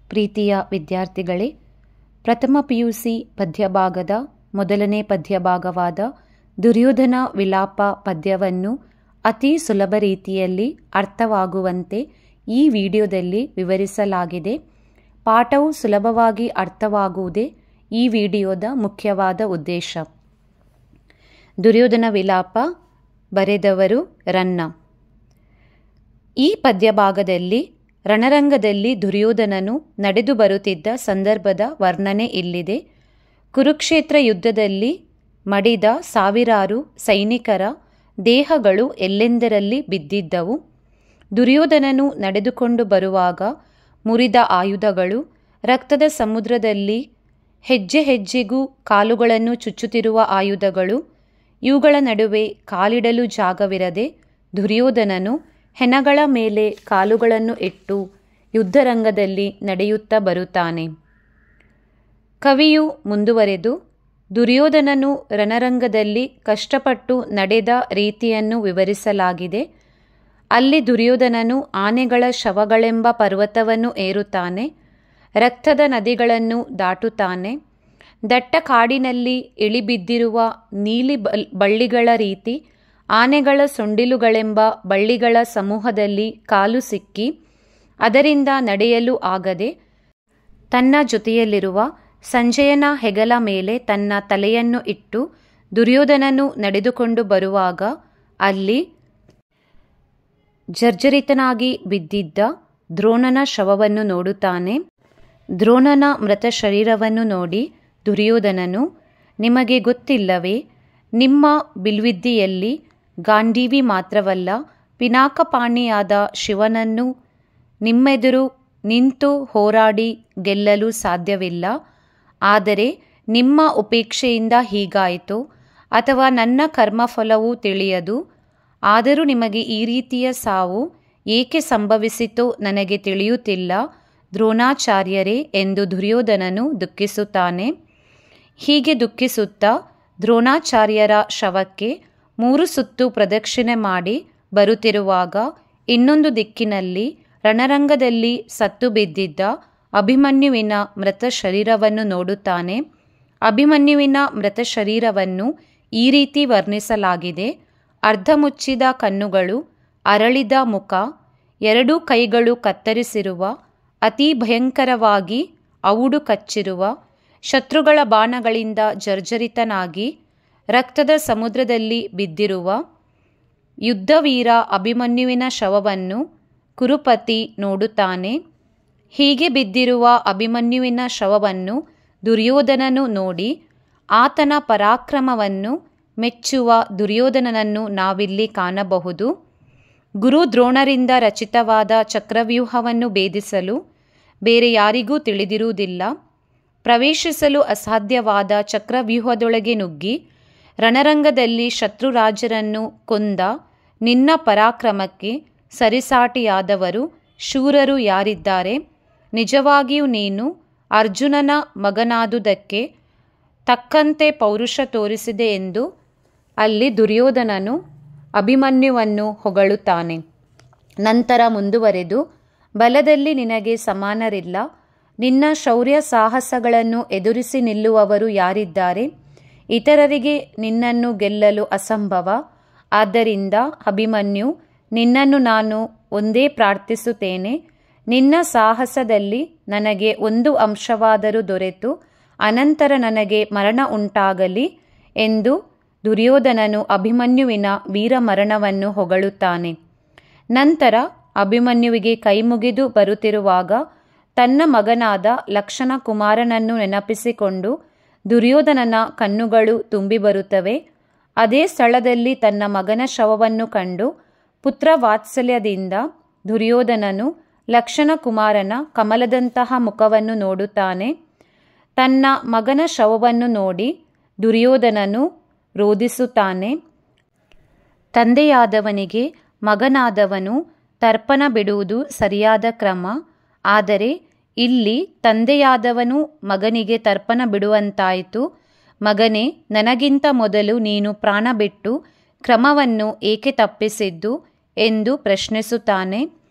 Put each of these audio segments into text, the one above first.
ಪ್ರೀತಿಯ ವಿದ್ಯಾರ್ಥಿಗಳೇ, ಪ್ರಥಮ PUC ಪದ್ಯಭಾಗದ ಮೊದಲನೇ ಪದ್ಯಭಾಗವಾದ ದುರ್ಯೋಧನ ವಿಲಾಪ ಪದ್ಯವನ್ನು ಅತಿ ಸುಲಭ ರೀತಿಯಲ್ಲಿ ಅರ್ಥವಾಗುವಂತೆ ಈ ವಿಡಿಯೋದಲ್ಲಿ ವಿವರಿಸಲಾಗಿದೆ. ಪಾಠವು ಸುಲಭವಾಗಿ ಅರ್ಥವಾಗುವುದೇ ಈ ವಿಡಿಯೋದ ಮುಖ್ಯವಾದ ಉದ್ದೇಶ. ದುರ್ಯೋಧನ ವಿಲಾಪ ಬರೆದವರು ರನ್ನ. ಈ ಪದ್ಯಭಾಗದಲ್ಲಿ ರಣರಂಗದಲ್ಲಿ ದುರ್ಯೋಧನನು ನಡೆದು ಬರುತ್ತಿದ್ದ ಸಂದರ್ಭದ ವರ್ಣನೆ ಇಲ್ಲಿದೆ. ಕುರುಕ್ಷೇತ್ರ ಯುದ್ಧದಲ್ಲಿ ಮಡಿದ ಸಾವಿರಾರು ಸೈನಿಕರ ದೇಹಗಳು ಎಲ್ಲೆಂದರಲ್ಲಿ ಬಿದ್ದಿದ್ದವು. ದುರ್ಯೋಧನನು ನಡೆದುಕೊಂಡು ಬರುವಾಗ ಮುರಿದ ಆಯುಧಗಳು, ರಕ್ತದ ಸಮುದ್ರದಲ್ಲಿ ಹೆಜ್ಜೆ ಹೆಜ್ಜೆಗೂ ಕಾಲುಗಳನ್ನು ಚುಚ್ಚುತ್ತಿರುವ ಆಯುಧಗಳು, ಇವುಗಳ ನಡುವೆ ಕಾಲಿಡಲು ಜಾಗವಿರದೆ ದುರ್ಯೋಧನನು ಹೆಣಗಳ ಮೇಲೆ ಕಾಲುಗಳನ್ನು ಇಟ್ಟು ಯುದ್ಧರಂಗದಲ್ಲಿ ನಡೆಯುತ್ತಾ ಬರುತ್ತಾನೆ. ಕವಿಯು ಮುಂದುವರೆದು ದುರ್ಯೋಧನನು ರಣರಂಗದಲ್ಲಿ ಕಷ್ಟಪಟ್ಟು ನಡೆದ ರೀತಿಯನ್ನು ವಿವರಿಸಲಾಗಿದೆ. ಅಲ್ಲಿ ದುರ್ಯೋಧನನು ಆನೆಗಳ ಶವಗಳೆಂಬ ಪರ್ವತವನ್ನು ಏರುತ್ತಾನೆ, ರಕ್ತದ ನದಿಗಳನ್ನು ದಾಟುತ್ತಾನೆ, ದಟ್ಟ ಕಾಡಿನಲ್ಲಿ ಇಳಿಬಿದ್ದಿರುವ ನೀಲಿ ಬಳ್ಳಿಗಳ ರೀತಿ ಆನೆಗಳ ಸೊಂಡಿಲುಗಳೆಂಬ ಬಳ್ಳಿಗಳ ಸಮೂಹದಲ್ಲಿ ಕಾಲು ಸಿಕ್ಕಿ ಅದರಿಂದ ನಡೆಯಲು ಆಗದೆ ತನ್ನ ಜೊತೆಯಲ್ಲಿರುವ ಸಂಜಯನ ಹೆಗಲ ಮೇಲೆ ತನ್ನ ತಲೆಯನ್ನು ಇಟ್ಟು ದುರ್ಯೋಧನನು ನಡೆದುಕೊಂಡು ಬರುವಾಗ ಅಲ್ಲಿ ಜರ್ಜರಿತನಾಗಿ ಬಿದ್ದಿದ್ದ ದ್ರೋಣನ ಶವವನ್ನು ನೋಡುತ್ತಾನೆ. ದ್ರೋಣನ ಮೃತ ಶರೀರವನ್ನು ನೋಡಿ ದುರ್ಯೋಧನನು, ನಿಮಗೆ ಗೊತ್ತಿಲ್ಲವೇ, ನಿಮ್ಮ ಬಿಲ್ವಿದ್ಯೆಯಲ್ಲಿ ಗಾಂಡೀವಿ ಮಾತ್ರವಲ್ಲ, ಪಿನಾಕಪಾಣಿಯಾದ ಶಿವನನ್ನು ನಿಮ್ಮೆದುರು ನಿಂತು ಹೋರಾಡಿ ಗೆಲ್ಲಲು ಸಾಧ್ಯವಿಲ್ಲ. ಆದರೆ ನಿಮ್ಮ ಉಪೇಕ್ಷೆಯಿಂದ ಹೀಗಾಯಿತು, ಅಥವಾ ನನ್ನ ಕರ್ಮಫಲವು ತಿಳಿಯದು. ಆದರೂ ನಿಮಗೆ ಈ ರೀತಿಯ ಸಾವು ಏಕೆ ಸಂಭವಿಸಿತೋ ನನಗೆ ತಿಳಿಯುತ್ತಿಲ್ಲ ದ್ರೋಣಾಚಾರ್ಯರೇ ಎಂದು ದುರ್ಯೋಧನನು ದುಃಖಿಸುತ್ತಾನೆ. ಹೀಗೆ ದುಃಖಿಸುತ್ತಾ ದ್ರೋಣಾಚಾರ್ಯರ ಶವಕ್ಕೆ 3 ಸುತ್ತು ಪ್ರದಕ್ಷಿಣೆ ಮಾಡಿ ಬರುತ್ತಿರುವಾಗ ಇನ್ನೊಂದು ದಿಕ್ಕಿನಲ್ಲಿ ರಣರಂಗದಲ್ಲಿ ಸತ್ತು ಬಿದ್ದಿದ್ದ ಅಭಿಮನ್ಯುವಿನ ಮೃತ ಶರೀರವನ್ನು ನೋಡುತ್ತಾನೆ. ಅಭಿಮನ್ಯುವಿನ ಮೃತ ಶರೀರವನ್ನು ಈ ರೀತಿ ವರ್ಣಿಸಲಾಗಿದೆ: ಅರ್ಧ ಮುಚ್ಚಿದ ಕಣ್ಣುಗಳು, ಅರಳಿದ ಮುಖ, 2 ಕೈಗಳು ಕತ್ತರಿಸಿರುವ, ಅತಿ ಭಯಂಕರವಾಗಿ ಔಡು ಕಚ್ಚಿರುವ, ಶತ್ರುಗಳ ಬಾಣಗಳಿಂದ ಜರ್ಜರಿತನಾಗಿ ರಕ್ತದ ಸಮುದ್ರದಲ್ಲಿ ಬಿದ್ದಿರುವ ಯುದ್ಧವೀರ ಅಭಿಮನ್ಯುವಿನ ಶವವನ್ನು ಕುರುಪತಿ ನೋಡುತ್ತಾನೆ. ಹೀಗೆ ಬಿದ್ದಿರುವ ಅಭಿಮನ್ಯುವಿನ ಶವವನ್ನು ದುರ್ಯೋಧನನು ನೋಡಿ ಆತನ ಪರಾಕ್ರಮವನ್ನು ಮೆಚ್ಚುವ ದುರ್ಯೋಧನನನ್ನು ನಾವಿಲ್ಲಿ ಕಾಣಬಹುದು. ಗುರು ದ್ರೋಣರಿಂದ ರಚಿತವಾದ ಚಕ್ರವ್ಯೂಹವನ್ನು ಭೇದಿಸಲು ಬೇರೆ ಯಾರಿಗೂ ತಿಳಿದಿರುವುದಿಲ್ಲ. ಪ್ರವೇಶಿಸಲು ಅಸಾಧ್ಯವಾದ ಚಕ್ರವ್ಯೂಹದೊಳಗೆ ನುಗ್ಗಿ ರಣರಂಗದಲ್ಲಿ ಶತ್ರುರಾಜರನ್ನು ಕೊಂದ ನಿನ್ನ ಪರಾಕ್ರಮಕ್ಕೆ ಸರಿಸಾಟಿಯಾದವರು ಶೂರರು ಯಾರಿದ್ದಾರೆ? ನಿಜವಾಗಿಯೂ ನೀನು ಅರ್ಜುನನ ಮಗನಾದುದಕ್ಕೆ ತಕ್ಕಂತೆ ಪೌರುಷ ತೋರಿಸಿದೆ ಎಂದು ಅಲ್ಲಿ ದುರ್ಯೋಧನನು ಅಭಿಮನ್ಯುವನ್ನು ಹೊಗಳುತ್ತಾನೆ. ನಂತರ ಮುಂದುವರೆದು, ಬಲದಲ್ಲಿ ನಿನಗೆ ಸಮಾನರಿಲ್ಲ, ನಿನ್ನ ಶೌರ್ಯ ಸಾಹಸಗಳನ್ನು ಎದುರಿಸಿ ನಿಲ್ಲುವವರು ಯಾರಿದ್ದಾರೆ? ಇತರರಿಗೆ ನಿನ್ನನ್ನು ಗೆಲ್ಲಲು ಅಸಂಭವ. ಆದ್ದರಿಂದ ಅಭಿಮನ್ಯು, ನಿನ್ನನ್ನು ನಾನು ಒಂದೇ ಪ್ರಾರ್ಥಿಸುತ್ತೇನೆ, ನಿನ್ನ ಸಾಹಸದಲ್ಲಿ ನನಗೆ ಒಂದು ಅಂಶವಾದರೂ ದೊರೆತು ಅನಂತರ ನನಗೆ ಮರಣ ಉಂಟಾಗಲಿ ಎಂದು ದುರ್ಯೋಧನನು ಅಭಿಮನ್ಯುವಿನ ವೀರಮರಣವನ್ನು ಹೊಗಳುತ್ತಾನೆ. ನಂತರ ಅಭಿಮನ್ಯುವಿಗೆ ಕೈಮುಗಿದು ಬರುತ್ತಿರುವಾಗ ತನ್ನ ಮಗನಾದ ಲಕ್ಷಣ ಕುಮಾರನನ್ನು ನೆನಪಿಸಿಕೊಂಡು ದುರ್ಯೋಧನನ ಕಣ್ಣುಗಳು ತುಂಬಿ ಬರುತ್ತವೆ. ಅದೇ ಸ್ಥಳದಲ್ಲಿ ತನ್ನ ಮಗನ ಶವವನ್ನು ಕಂಡು ಪುತ್ರ ವಾತ್ಸಲ್ಯದಿಂದ ದುರ್ಯೋಧನನು ಲಕ್ಷಣ ಕುಮಾರನ ಕಮಲದಂತಹ ಮುಖವನ್ನು ನೋಡುತ್ತಾನೆ. ತನ್ನ ಮಗನ ಶವವನ್ನು ನೋಡಿ ದುರ್ಯೋಧನನು ರೋಧಿಸುತ್ತಾನೆ. ತಂದೆಯಾದವನಿಗೆ ಮಗನಾದವನು ತರ್ಪಣ ಬಿಡುವುದು ಸರಿಯಾದ ಕ್ರಮ. ಆದರೆ ಇಲ್ಲಿ ತಂದೆಯಾದವನು ಮಗನಿಗೆ ತರ್ಪಣ ಬಿಡುವಂತಾಯಿತು. ಮಗನೇ, ನನಗಿಂತ ಮೊದಲು ನೀನು ಪ್ರಾಣ ಬಿಟ್ಟು ಕ್ರಮವನ್ನು ಏಕೆ ತಪ್ಪಿಸಿದ್ದು ಎಂದು ಪ್ರಶ್ನಿಸುತ್ತಾನೆ.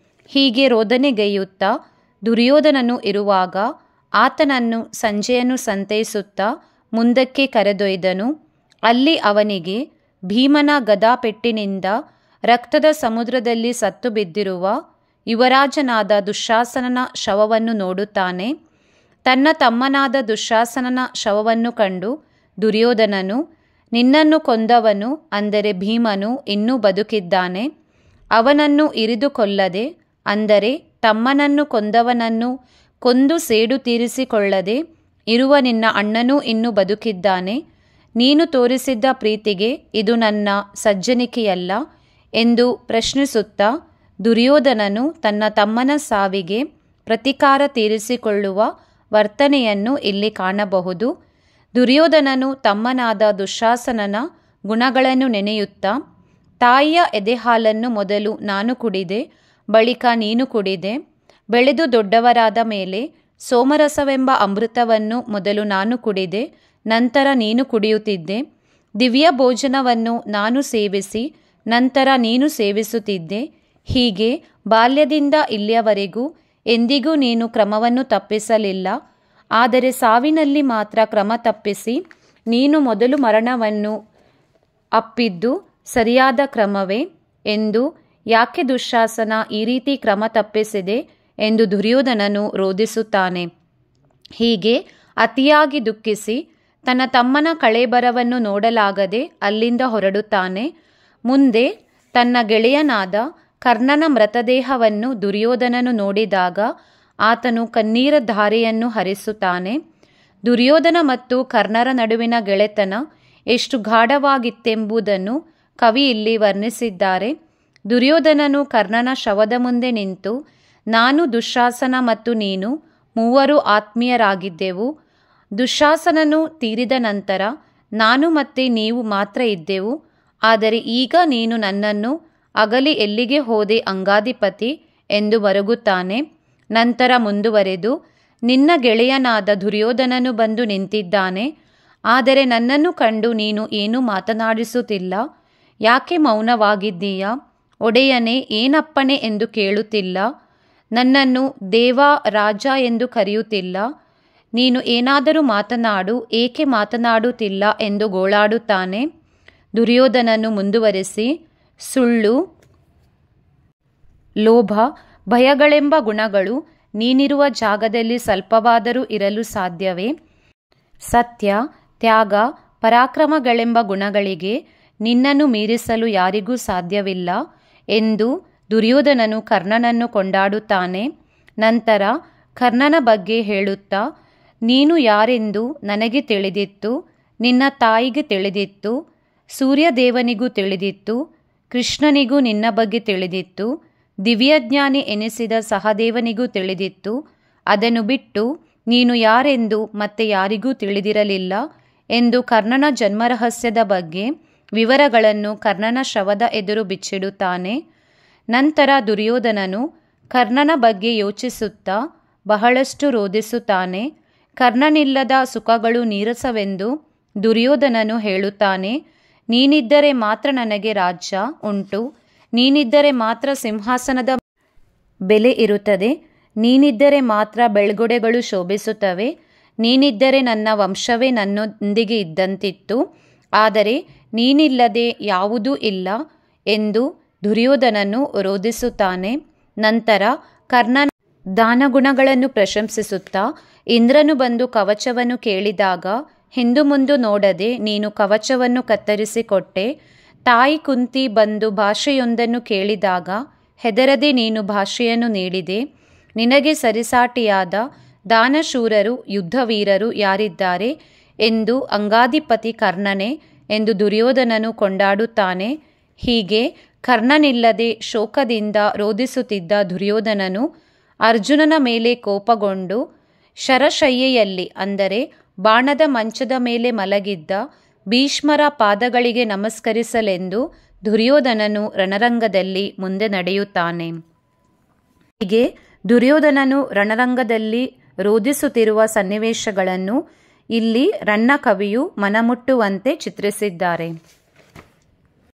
ಹೀಗೆ ರೋದನೆಗೈಯುತ್ತಾ ದುರ್ಯೋಧನನು ಇರುವಾಗ ಆತನನ್ನು ಸಂಜಯನು ಸಂತೈಸುತ್ತಾ ಮುಂದಕ್ಕೆ ಕರೆದೊಯ್ದನು. ಅಲ್ಲಿ ಅವನಿಗೆ ಭೀಮನ ಗದಾಪೆಟ್ಟಿನಿಂದ ರಕ್ತದ ಸಮುದ್ರದಲ್ಲಿ ಸತ್ತು ಬಿದ್ದಿರುವ ಯುವರಾಜನಾದ ದುಶ್ಯಾಸನನ ಶವವನ್ನು ನೋಡುತ್ತಾನೆ. ತನ್ನ ತಮ್ಮನಾದ ದುಶ್ಯಾಸನನ ಶವವನ್ನು ಕಂಡು ದುರ್ಯೋಧನನು, ನಿನ್ನನ್ನು ಕೊಂದವನು ಅಂದರೆ ಭೀಮನು ಇನ್ನೂ ಬದುಕಿದ್ದಾನೆ. ಅವನನ್ನು ಇರಿದು ಕೊಲ್ಲದೆ, ಅಂದರೆ ತಮ್ಮನನ್ನು ಕೊಂದವನನ್ನು ಕೊಂದು ಸೇಡು ತೀರಿಸಿಕೊಳ್ಳದೆ ಇರುವ ನಿನ್ನ ಅಣ್ಣನೂ ಇನ್ನೂ ಬದುಕಿದ್ದಾನೆ. ನೀನು ತೋರಿಸಿದ್ದ ಪ್ರೀತಿಗೆ ಇದು ನನ್ನ ಸಜ್ಜನಿಕೆಯಲ್ಲ ಎಂದು ಪ್ರಶ್ನಿಸುತ್ತಾ ದುರ್ಯೋಧನನು ತನ್ನ ತಮ್ಮನ ಸಾವಿಗೆ ಪ್ರತೀಕಾರ ತೀರಿಸಿಕೊಳ್ಳುವ ವರ್ತನೆಯನ್ನು ಇಲ್ಲಿ ಕಾಣಬಹುದು. ದುರ್ಯೋಧನನು ತಮ್ಮನಾದ ದುಶ್ಯಾಸನನ ಗುಣಗಳನ್ನು ನೆನೆಯುತ್ತಾ, ತಾಯಿಯ ಎದೆಹಾಲನ್ನು ಮೊದಲು ನಾನು ಕುಡಿದೆ, ಬಳಿಕ ನೀನು ಕುಡಿದೆ. ಬೆಳೆದು ದೊಡ್ಡವರಾದ ಮೇಲೆ ಸೋಮರಸವೆಂಬ ಅಮೃತವನ್ನು ಮೊದಲು ನಾನು ಕುಡಿದೆ, ನಂತರ ನೀನು ಕುಡಿಯುತ್ತಿದ್ದೆ. ದಿವ್ಯ ಭೋಜನವನ್ನು ನಾನು ಸೇವಿಸಿ ನಂತರ ನೀನು ಸೇವಿಸುತ್ತಿದ್ದೆ. ಹೀಗೆ ಬಾಲ್ಯದಿಂದ ಇಲ್ಲಿಯವರೆಗೂ ಎಂದಿಗೂ ನೀನು ಕ್ರಮವನ್ನು ತಪ್ಪಿಸಲಿಲ್ಲ. ಆದರೆ ಸಾವಿನಲ್ಲಿ ಮಾತ್ರ ಕ್ರಮ ತಪ್ಪಿಸಿ ನೀನು ಮೊದಲು ಮರಣವನ್ನು ಅಪ್ಪಿದ್ದು ಸರಿಯಾದ ಕ್ರಮವೇ ಎಂದು ಯಾಕೆ ದುಶ್ಯಾಸನ ಈ ರೀತಿ ಕ್ರಮ ತಪ್ಪಿಸಿದೆ ಎಂದು ದುರ್ಯೋಧನನು ರೋಧಿಸುತ್ತಾನೆ. ಹೀಗೆ ಅತಿಯಾಗಿ ದುಃಖಿಸಿ ತನ್ನ ತಮ್ಮನ ಕಳೇಬರವನ್ನು ನೋಡಲಾಗದೆ ಅಲ್ಲಿಂದ ಹೊರಡುತ್ತಾನೆ. ಮುಂದೆ ತನ್ನ ಗೆಳೆಯನಾದ ಕರ್ಣನ ಮೃತದೇಹವನ್ನು ದುರ್ಯೋಧನನು ನೋಡಿದಾಗ ಆತನು ಕಣ್ಣೀರ ಧಾರೆಯನ್ನು ಹರಿಸುತ್ತಾನೆ. ದುರ್ಯೋಧನ ಮತ್ತು ಕರ್ಣರ ನಡುವಿನ ಗೆಳೆತನ ಎಷ್ಟು ಗಾಢವಾಗಿತ್ತೆಂಬುದನ್ನು ಕವಿ ಇಲ್ಲಿ ವರ್ಣಿಸಿದ್ದಾರೆ. ದುರ್ಯೋಧನನು ಕರ್ಣನ ಶವದ ಮುಂದೆ ನಿಂತು, ನಾನು ದುಶ್ಯಾಸನ ಮತ್ತು ನೀನು ಮೂವರು ಆತ್ಮೀಯರಾಗಿದ್ದೆವು. ದುಶ್ಯಾಸನನು ತೀರಿದ ನಂತರ ನಾನು ಮತ್ತೆ ನೀವು ಮಾತ್ರ ಇದ್ದೆವು. ಆದರೆ ಈಗ ನೀನು ನನ್ನನ್ನು ಅಗಲಿ ಎಲ್ಲಿಗೆ ಹೋದೆ ಅಂಗಾಧಿಪತಿ ಎಂದು ಮರುಗುತ್ತಾನೆ. ನಂತರ ಮುಂದುವರೆದು, ನಿನ್ನ ಗೆಳೆಯನಾದ ದುರ್ಯೋಧನನು ಬಂದು ನಿಂತಿದ್ದಾನೆ. ಆದರೆ ನನ್ನನ್ನು ಕಂಡು ನೀನು ಏನೂ ಮಾತನಾಡಿಸುತ್ತಿಲ್ಲ. ಯಾಕೆ ಮೌನವಾಗಿದ್ದೀಯಾ? ಒಡೆಯನೇ, ಏನಪ್ಪಣೆ ಎಂದು ಕೇಳುತ್ತಿಲ್ಲ. ನನ್ನನ್ನು ದೇವ, ರಾಜ ಎಂದು ಕರೆಯುತ್ತಿಲ್ಲ. ನೀನು ಏನಾದರೂ ಮಾತನಾಡು, ಏಕೆ ಮಾತನಾಡುತ್ತಿಲ್ಲ ಎಂದು ಗೋಳಾಡುತ್ತಾನೆ. ದುರ್ಯೋಧನನು ಮುಂದುವರೆಸಿ, ಸುಳ್ಳು, ಲೋಭ, ಭಯಗಳೆಂಬ ಗುಣಗಳು ನೀನಿರುವ ಜಾಗದಲ್ಲಿ ಸ್ವಲ್ಪವಾದರೂ ಇರಲು ಸಾಧ್ಯವೇ? ಸತ್ಯ, ತ್ಯಾಗ, ಪರಾಕ್ರಮಗಳೆಂಬ ಗುಣಗಳಿಗೆ ನಿನ್ನನ್ನು ಮೀರಿಸಲು ಯಾರಿಗೂ ಸಾಧ್ಯವಿಲ್ಲ ಎಂದು ದುರ್ಯೋಧನನು ಕರ್ಣನನ್ನು ಕೊಂಡಾಡುತ್ತಾನೆ. ನಂತರ ಕರ್ಣನ ಬಗ್ಗೆ ಹೇಳುತ್ತಾ, ನೀನು ಯಾರೆಂದು ನನಗೆ ತಿಳಿದಿತ್ತು, ನಿನ್ನ ತಾಯಿಗೆ ತಿಳಿದಿತ್ತು, ಸೂರ್ಯದೇವನಿಗೂ ತಿಳಿದಿತ್ತು, ಕೃಷ್ಣನಿಗೂ ನಿನ್ನ ಬಗ್ಗೆ ತಿಳಿದಿತ್ತು, ದಿವ್ಯಜ್ಞಾನಿ ಎನಿಸಿದ ಸಹದೇವನಿಗೂ ತಿಳಿದಿತ್ತು. ಅದನ್ನು ಬಿಟ್ಟು ನೀನು ಯಾರೆಂದು ಮತ್ತೆ ಯಾರಿಗೂ ತಿಳಿದಿರಲಿಲ್ಲ ಎಂದು ಕರ್ಣನ ಜನ್ಮರಹಸ್ಯದ ಬಗ್ಗೆ ವಿವರಗಳನ್ನು ಕರ್ಣನ ಶವದ ಎದುರು ಬಿಚ್ಚಿಡುತ್ತಾನೆ. ನಂತರ ದುರ್ಯೋಧನನು ಕರ್ಣನ ಬಗ್ಗೆ ಯೋಚಿಸುತ್ತಾ ಬಹಳಷ್ಟು ರೋಧಿಸುತ್ತಾನೆ. ಕರ್ಣನಿಲ್ಲದ ಸುಖಗಳು ನೀರಸವೆಂದು ದುರ್ಯೋಧನನು ಹೇಳುತ್ತಾನೆ. ನೀನಿದ್ದರೆ ಮಾತ್ರ ನನಗೆ ರಾಜ್ಯ ಉಂಟು, ನೀನಿದ್ದರೆ ಮಾತ್ರ ಸಿಂಹಾಸನದ ಬೆಲೆ ಇರುತ್ತದೆ, ನೀನಿದ್ದರೆ ಮಾತ್ರ ಬೆಳ್ಗೊಡೆಗಳು ಶೋಭಿಸುತ್ತವೆ, ನೀನಿದ್ದರೆ ನನ್ನ ವಂಶವೇ ನನ್ನೊಂದಿಗೆ ಇದ್ದಂತಿತ್ತು. ಆದರೆ ನೀನಿಲ್ಲದೆ ಯಾವುದೂ ಇಲ್ಲ ಎಂದು ದುರ್ಯೋಧನನು ರೋಧಿಸುತ್ತಾನೆ. ನಂತರ ಕರ್ಣನ ದಾನಗುಣಗಳನ್ನು ಪ್ರಶಂಸಿಸುತ್ತಾ, ಇಂದ್ರನು ಬಂದು ಕವಚವನ್ನು ಕೇಳಿದಾಗ ಹಿಂದು ಮುಂದು ನೋಡದೆ ನೀನು ಕವಚವನ್ನು ಕತ್ತರಿಸಿಕೊಟ್ಟೆ. ತಾಯಿ ಕುಂತಿ ಬಂದು ಭಾಷೆಯೊಂದನ್ನು ಕೇಳಿದಾಗ ಹೆದರದೆ ನೀನು ಭಾಷೆಯನ್ನು ನೀಡಿದೆ. ನಿನಗೆ ಸರಿಸಾಟಿಯಾದ ದಾನಶೂರರು, ಯುದ್ಧವೀರರು ಯಾರಿದ್ದಾರೆ ಎಂದು ಅಂಗಾಧಿಪತಿ ಕರ್ಣನೇ ಎಂದು ದುರ್ಯೋಧನನು ಕೊಂಡಾಡುತ್ತಾನೆ. ಹೀಗೆ ಕರ್ಣನಿಲ್ಲದೆ ಶೋಕದಿಂದ ರೋಧಿಸುತ್ತಿದ್ದ ದುರ್ಯೋಧನನು ಅರ್ಜುನನ ಮೇಲೆ ಕೋಪಗೊಂಡು ಶರಶಯ್ಯೆಯಲ್ಲಿ ಅಂದರೆ ಬಾಣದ ಮಂಚದ ಮೇಲೆ ಮಲಗಿದ್ದ ಭೀಷ್ಮರ ಪಾದಗಳಿಗೆ ನಮಸ್ಕರಿಸಲೆಂದು ದುರ್ಯೋಧನನು ರಣರಂಗದಲ್ಲಿ ಮುಂದೆ ನಡೆಯುತ್ತಾನೆ. ಹೀಗೆ ದುರ್ಯೋಧನನು ರಣರಂಗದಲ್ಲಿ ರೋಧಿಸುತ್ತಿರುವ ಸನ್ನಿವೇಶಗಳನ್ನು ಇಲ್ಲಿ ರನ್ನ ಕವಿಯು ಮನಮುಟ್ಟುವಂತೆ ಚಿತ್ರಿಸಿದ್ದಾರೆ.